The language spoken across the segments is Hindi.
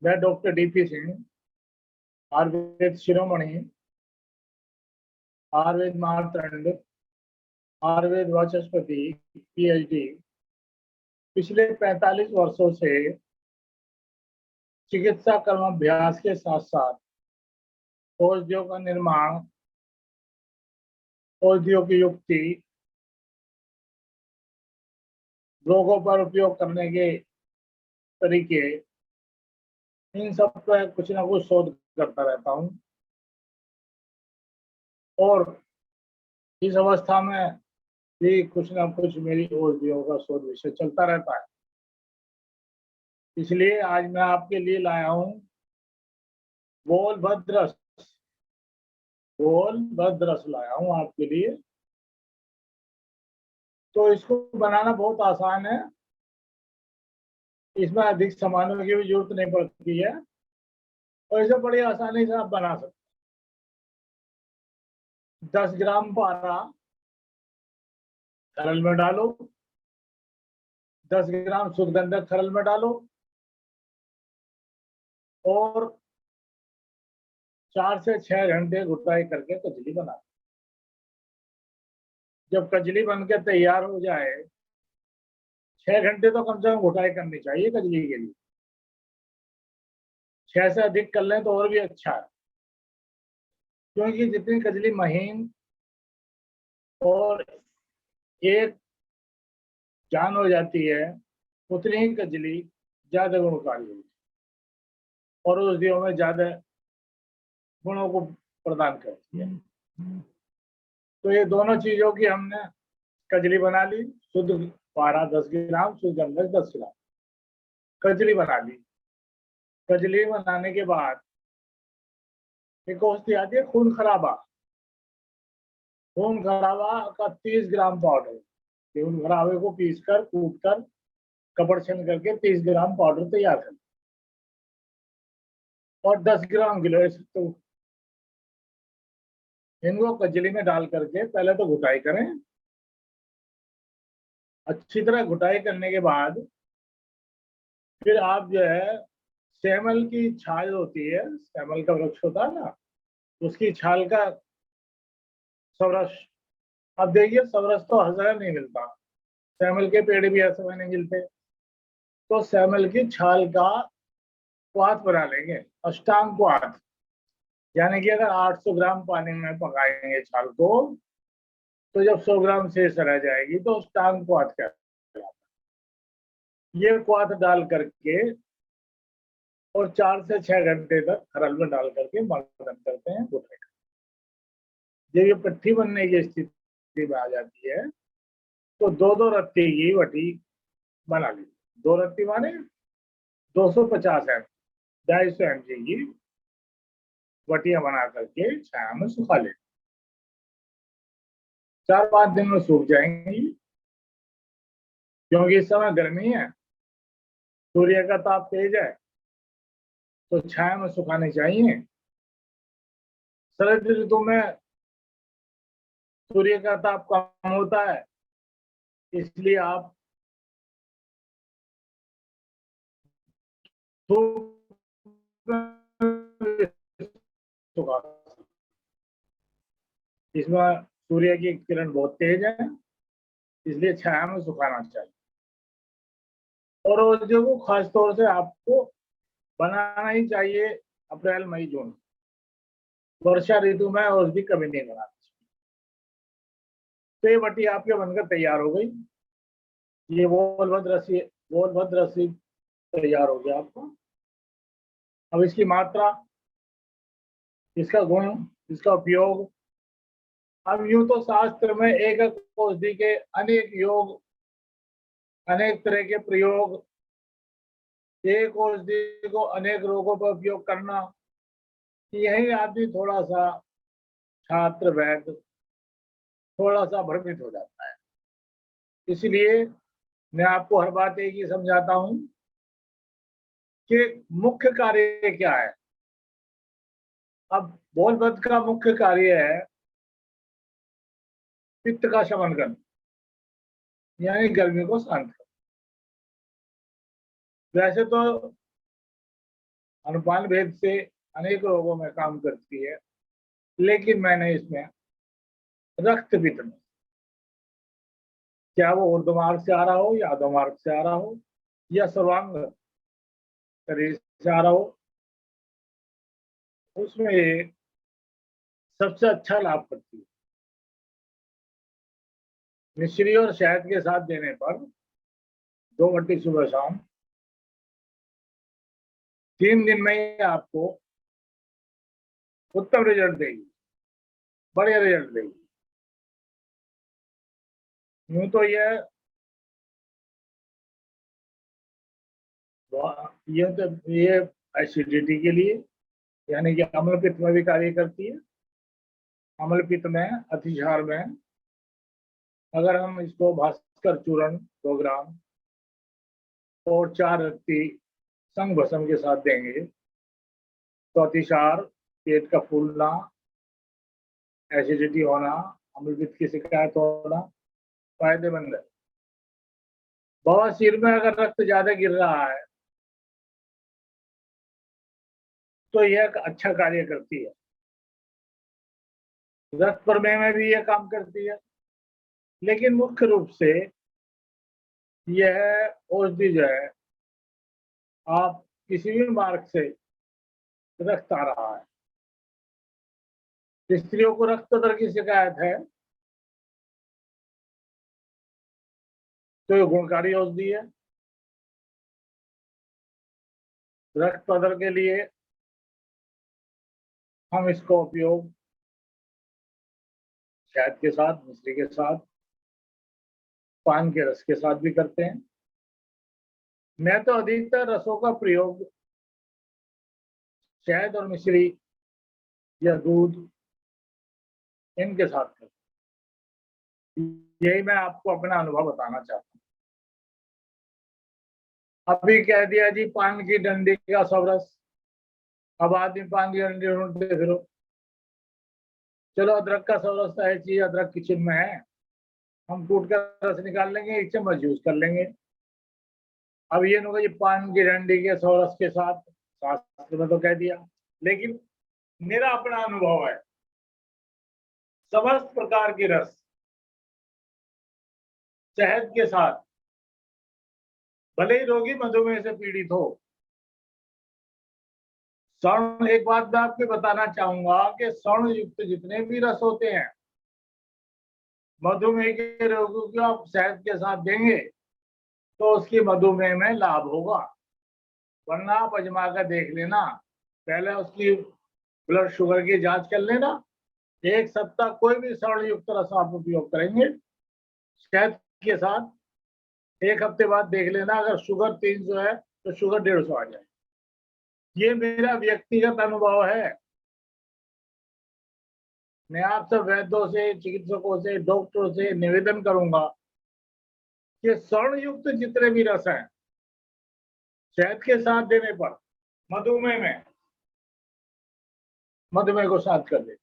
मैं डॉक्टर डीपी सिंह, आयुर्वेद शिरोमणि, आयुर्वेद मार्तंड, आयुर्वेद वाचस्पति, पीएचडी, पिछले 45 वर्षों से चिकित्सा कर्माभ्यास के साथ साथ औषधियों का निर्माण, औषधियों की युक्ति, रोगों पर उपयोग करने के तरीके, इन सब पर कुछ ना कुछ शोध करता रहता हूँ। और इस अवस्था में भी कुछ ना कुछ मेरी औषधियों का शोध विषय चलता रहता है। इसलिए आज मैं आपके लिए लाया हूँ बोलभद्रस। बोलभद्रस लाया हूँ आपके लिए। तो इसको बनाना बहुत आसान है, इसमें अधिक सामानों की भी जरूरत नहीं पड़ती है और इसे बड़ी आसानी से आप बना सकते हैं। 10 ग्राम पारा खरल में डालो, 10 ग्राम शुद्धगंधक खरल में डालो और 4 से 6 घंटे घुटाई करके कजली बना। जब कजली बन के तैयार हो जाए, 6 घंटे तो कम से कम घुटाई करनी चाहिए कजली के लिए। 6 से अधिक कर लें तो और भी अच्छा है, क्योंकि जितनी कजली महीन और एक जान हो जाती है, उतनी ही कजली ज्यादा गुणकारी होती है और औषधियों में ज्यादा गुणों को प्रदान करती है। तो ये दोनों चीजों की हमने कजली बना ली। शुद्ध पारा 10 ग्राम, शुद्ध गंधक 10 ग्राम कजली बना ली। कजली बनाने के बाद एक औषधि आती है खून खराबा। खून खराबा का 30 ग्राम पाउडर, खून खराबे को पीस कर कूट कर कपड़ छन करके 30 ग्राम पाउडर तैयार कर और 10 ग्राम किलो तो इनको कजली में डाल करके पहले तो घुटाई करें। अच्छी तरह घुटाई करने के बाद फिर आप जो है सेमल की छाल होती है, सेमल का वृक्ष होता है ना, उसकी छाल का सवरस। अब देखिए सवरस तो हर जगह नहीं मिलता, सेमल के पेड़ भी ऐसे नहीं मिलते, तो सेमल की छाल का क्वाथ बना लेंगे, अष्टांग क्वाथ। यानी कि अगर 800 ग्राम पानी में पकाएंगे छाल को, तो जब 100 ग्राम शेष रह जाएगी तो अष्टांग क्वाथ कहलाता है। ये क्वाथ डाल करके और 4 से 6 घंटे तक खरल में डाल करके मर्दन करते हैं घुटाई। जब ये पट्टी बनने की स्थिति में आ जाती है तो दो दो रत्ती की वटी बना ली। 2 रत्ती माने 250 एम, 250 mg की वटियां बना करके छाया में सुखा ले। 4-5 दिन में सूख जाएंगी, क्योंकि इस समय गर्मी है, सूर्य का ताप तेज है, तो छाया में सुखाने चाहिए। शरद ऋतु में सूर्य का ताप कम होता है, इसलिए आप धूप में सुखा। इसमें सूर्य की किरण बहुत तेज है, इसलिए छाया में सुखाना चाहिए। और औषधियों को खासतौर से आपको बनाना ही चाहिए अप्रैल मई जून। वर्षा ऋतु में औषधि कभी नहीं बनानी चाहिए। तो ये वटी आपके बनकर तैयार हो गई। ये बोलभद्र रसी तैयार हो गया आपको। अब इसकी मात्रा, इसका गुण, इसका उपयोग। अब यूं तो शास्त्र में एक औषधि के अनेक योग, अनेक तरह के प्रयोग, एक औषधि को अनेक रोगों पर उपयोग करना, यही आदमी थोड़ा सा छात्र वैद्य थोड़ा सा भ्रमित हो जाता है। इसलिए मैं आपको हर बात एक ही समझाता हूं कि मुख्य कार्य क्या है। अब बोलबद्ध का मुख्य कार्य है पित्त का शमन करना, यानी गर्मी को शांत करना। वैसे तो अनुपान भेद से अनेक रोगों में काम करती है, लेकिन मैंने इसमें रक्त पित्त में, क्या वो ऊर्ध्व मार्ग से आ रहा हो या अधो मार्ग से आ रहा हो या सर्वांग शरीर से आ रहा हो, उसमें ये सबसे अच्छा लाभ करती है। मिश्री और शहद के साथ देने पर 2 घंटे सुबह शाम 3 दिन में ही आपको उत्तम रिजल्ट देगी, बढ़िया रिजल्ट देगी। यूं तो ये एसिडिटी के लिए, यानी कि अम्ल पित्त में भी कार्य करती है। अम्ल पित्त में, अतिसार में अगर हम इसको भास्कर चूर्ण 2 ग्राम और 4 रत्ती संग भस्म के साथ देंगे तो अतिसार, पेट का फूलना, एसिडिटी होना, अम्ल पित्त की शिकायत होना फायदेमंद है। बवासीर में अगर रक्त ज्यादा गिर रहा है तो यह अच्छा कार्य करती है। रक्त प्रमेह में भी यह काम करती है, लेकिन मुख्य रूप से यह औषधि जो है, आप किसी भी मार्ग से रक्त आ रहा है, स्त्रियों को रक्त दर की शिकायत है तो ये गुणकारी औषधि है। रक्त पदर के लिए हम इसका उपयोग शहद के साथ, मिश्री के साथ, पान के रस के साथ भी करते हैं। मैं तो अधिकतर रसों का प्रयोग शहद और मिश्री या दूध इनके साथ करता हूं। यही मैं आपको अपना अनुभव बताना चाहता हूँ। अभी कह दिया जी पान की डंडी का सब रस, अब आदमी पान की डंडी ढूंढते फिरो। चलो अदरक का सब रस है चीज, अदरक किचन में है, हम कूट कर रस निकाल लेंगे, 1 चम्मच यूज कर लेंगे। अब ये नहीं जी पान की डंडी के सौ रस के साथ, शास्त्र में तो कह दिया, लेकिन मेरा अपना अनुभव है समस्त प्रकार के रस शहद के साथ, भले ही रोगी मधुमेह से पीड़ित हो। स्वर्ण, एक बात मैं आपको बताना चाहूंगा कि स्वर्ण युक्त जितने भी रस होते हैं, मधुमेह के रोगियों को आप शहद के साथ देंगे तो उसकी मधुमेह में लाभ होगा। वरना आप अजमा कर देख लेना, पहले उसकी ब्लड शुगर की जांच कर लेना। 1 सप्ताह कोई भी स्वर्ण युक्त रस आप उपयोग करेंगे शहद के साथ, 1 हफ्ते बाद देख लेना अगर शुगर 300 है तो शुगर 150 आ जाए। ये मेरा व्यक्तिगत अनुभव है। मैं आप सब वैद्यों से, चिकित्सकों से, डॉक्टरों से निवेदन करूंगा कि स्वर्ण युक्त जितने भी रस हैं शहद के साथ देने पर मधुमेह को शांत कर दे।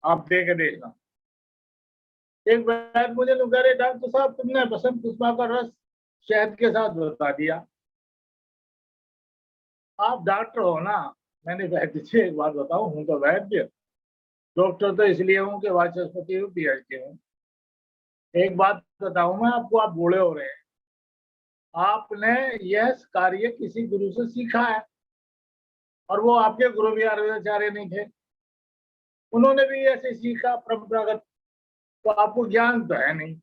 आप दे के देखना। एक बार मुझे लोग कह रहे डॉक्टर साहब तुमने बसंत पुष्पा का रस शहद के साथ बता दिया। आप डॉक्टर हो ना, मैंने वैद्य से एक बात बताऊं, हूं तो वैद्य, डॉक्टर तो इसलिए हूं कि वाचस्पति हूं, पीएचडी हूं। एक बात बताऊं मैं आपको, आप बूढ़े हो रहे हैं, आपने यह कार्य किसी गुरु से सीखा है और वो आपके गुरु भी आचार्य नहीं थे, उन्होंने भी ऐसे सीखा परंपरागत, तो आपको ज्ञान तो है नहीं,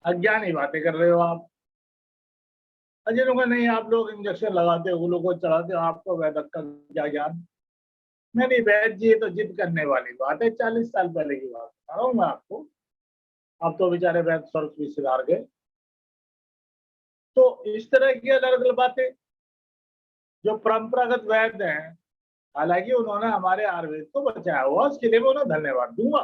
अज्ञानी बातें कर रहे हो आप। अजय लोग नहीं, आप लोग इंजेक्शन लगाते हो, ग्लूकोज चलाते हो, आपको वैद्य का क्या ज्ञान। नहीं वैद्य जी तो जिद करने वाली बात है, 40 साल पहले की बात बता रहा हूँ मैं आपको। अब तो बेचारे वैद्य स्वर्ग भी सिधार गए। तो इस तरह की अलग अलग बातें जो परंपरागत वैद्य हैं, हालांकि उन्होंने हमारे आयुर्वेद को बचाया हुआ, उसके लिए मैं उन्हें धन्यवाद दूंगा,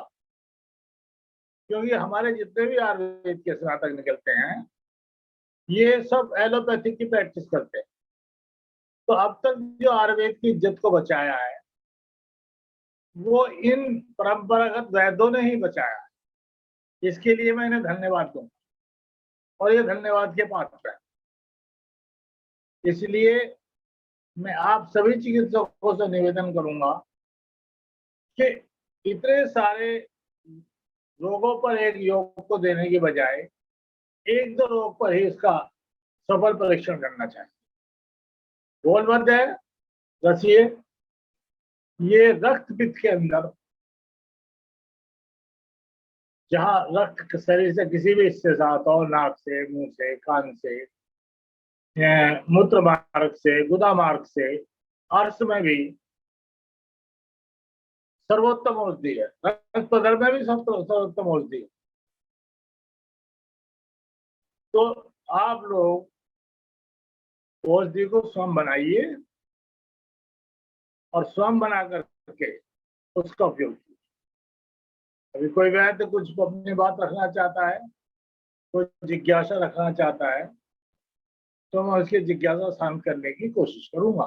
क्योंकि हमारे जितने भी आयुर्वेद के स्नातक निकलते हैं ये सब एलोपैथिक की प्रैक्टिस करते हैं। तो अब तक जो आयुर्वेद की इज्जत को बचाया है वो इन परंपरागत वैद्यों ने ही बचाया है। इसके लिए मैं इन्हें धन्यवाद दूंगा और ये धन्यवाद के पात्र है। इसलिए मैं आप सभी चिकित्सकों से निवेदन करूंगा कि इतने सारे रोगों पर एक योग को देने की बजाय एक दो रोग पर ही इसका सफल परीक्षण करना चाहिए। गोलबद्ध है, रसिए, ये रक्त पित्त के अंदर जहां रक्त शरीर से किसी भी हिस्से से आता हो, नाक से, मुंह से, कान से, मूत्र मार्ग से, गुदा मार्ग से, अर्श में भी सर्वोत्तम औषधि है, रक्त पदार्थ में भी सर्वोत्तम औषधि है। तो आप लोग औषधि को स्वयं बनाइए और स्वयं बना करके उसका उपयोग कीजिए। अभी कोई वैद्य कुछ अपनी बात रखना चाहता है, कोई जिज्ञासा रखना चाहता है, तो मैं उसकी जिज्ञासा शांत करने की कोशिश करूंगा।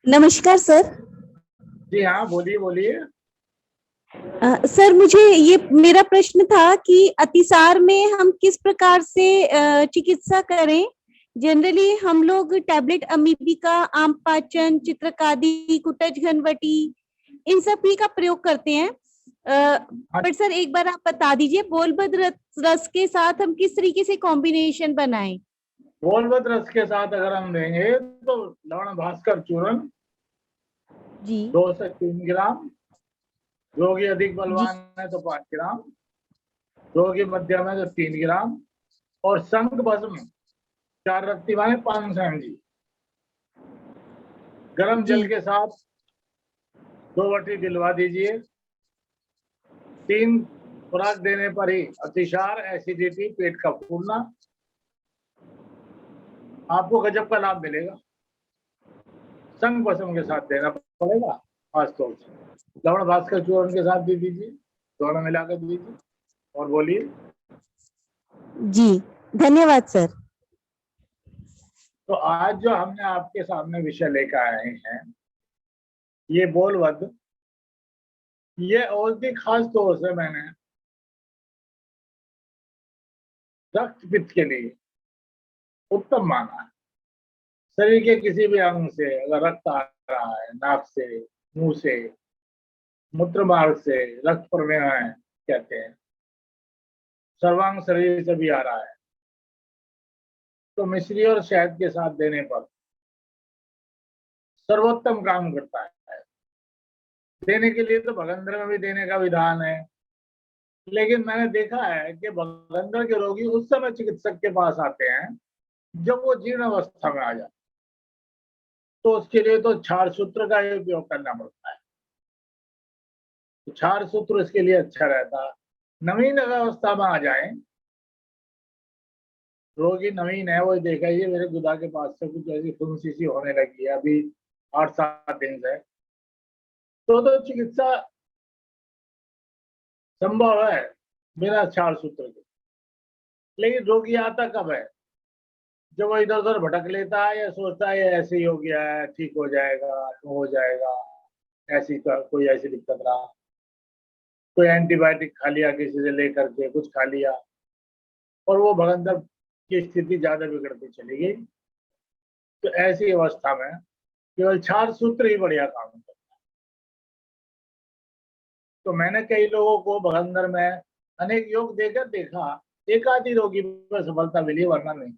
नमस्कार सर। जी हाँ, बोलिए बोलिए। सर, मुझे ये मेरा प्रश्न था कि अतिसार में हम किस प्रकार से चिकित्सा करें। जनरली हम लोग टैबलेट अमीबिका, आम पाचन, चित्रकादी, कुटज घनवटी, इन सभी का प्रयोग करते हैं। पर सर एक बार आप बता दीजिए बोलबद्ध रस के साथ हम किस तरीके से कॉम्बिनेशन बनाएं। गोलबद्ध रस के साथ अगर हम देंगे तो लवण भास्कर चूर्ण जी 2 से 3 ग्राम, रोगी अधिक जी बलवान है तो 5 ग्राम, रोगी मध्यम है तो 3 ग्राम, और शंख भस्म 4 रत्ती माने 500 mg गर्म जी जल के साथ 2 बटी दिलवा दीजिए। 3 खुराक देने पर ही अतिसार, एसिडिटी, पेट का फूलना, आपको गजब का लाभ मिलेगा। शंख भस्म के साथ देना पड़ेगा खासतौर से, लवण भास्कर चूर्ण के साथ दे दीजिए, दोनों मिलाकर दीजिए। और बोलिए। जी, धन्यवाद सर। तो आज जो हमने आपके सामने विषय लेकर आए हैं, ये बोलबद्ध, ये औषधि खास तौर से मैंने रक्त पित्त के लिए उत्तम माना है। शरीर के किसी भी अंग से अगर रक्त आ रहा है, नाक से, मुंह से, मूत्र मार्ग से रक्त प्रमेह कहते हैं, सर्वांग शरीर से भी आ रहा है, तो मिश्री और शहद के साथ देने पर सर्वोत्तम काम करता है। देने के लिए तो भगंदर में भी देने का विधान है, लेकिन मैंने देखा है कि भगंदर के रोगी उस समय चिकित्सक के पास आते हैं जब वो जीर्ण अवस्था में आ जाते, तो उसके लिए तो क्षार सूत्र का ही उपयोग करना पड़ता है। तो क्षार सूत्र इसके लिए अच्छा रहता है। नवीन अवस्था में आ जाए, रोगी नवीन है, वो देखा ये मेरे गुदा के पास से कुछ ऐसी फुंसी सी होने लगी है अभी 8-7 दिन से, तो चिकित्सा संभव है बिना क्षार सूत्र के। लेकिन रोगी आता कब है, जब वो इधर उधर भटक लेता है या सोचता है ऐसे ही हो गया है, ठीक हो जाएगा, हो जाएगा, ऐसी कोई ऐसी दिक्कत रहा, कोई एंटीबायोटिक खा लिया किसी से लेकर के, कुछ खा लिया, और वो भगंदर की स्थिति ज्यादा बिगड़ती चली गई। तो ऐसी अवस्था में केवल क्षार सूत्र ही बढ़िया काम करता है। तो मैंने कई लोगों को भगंदर में अनेक योग देकर देखा, एक आधी रोगी पर सफलता मिली, वरना नहीं।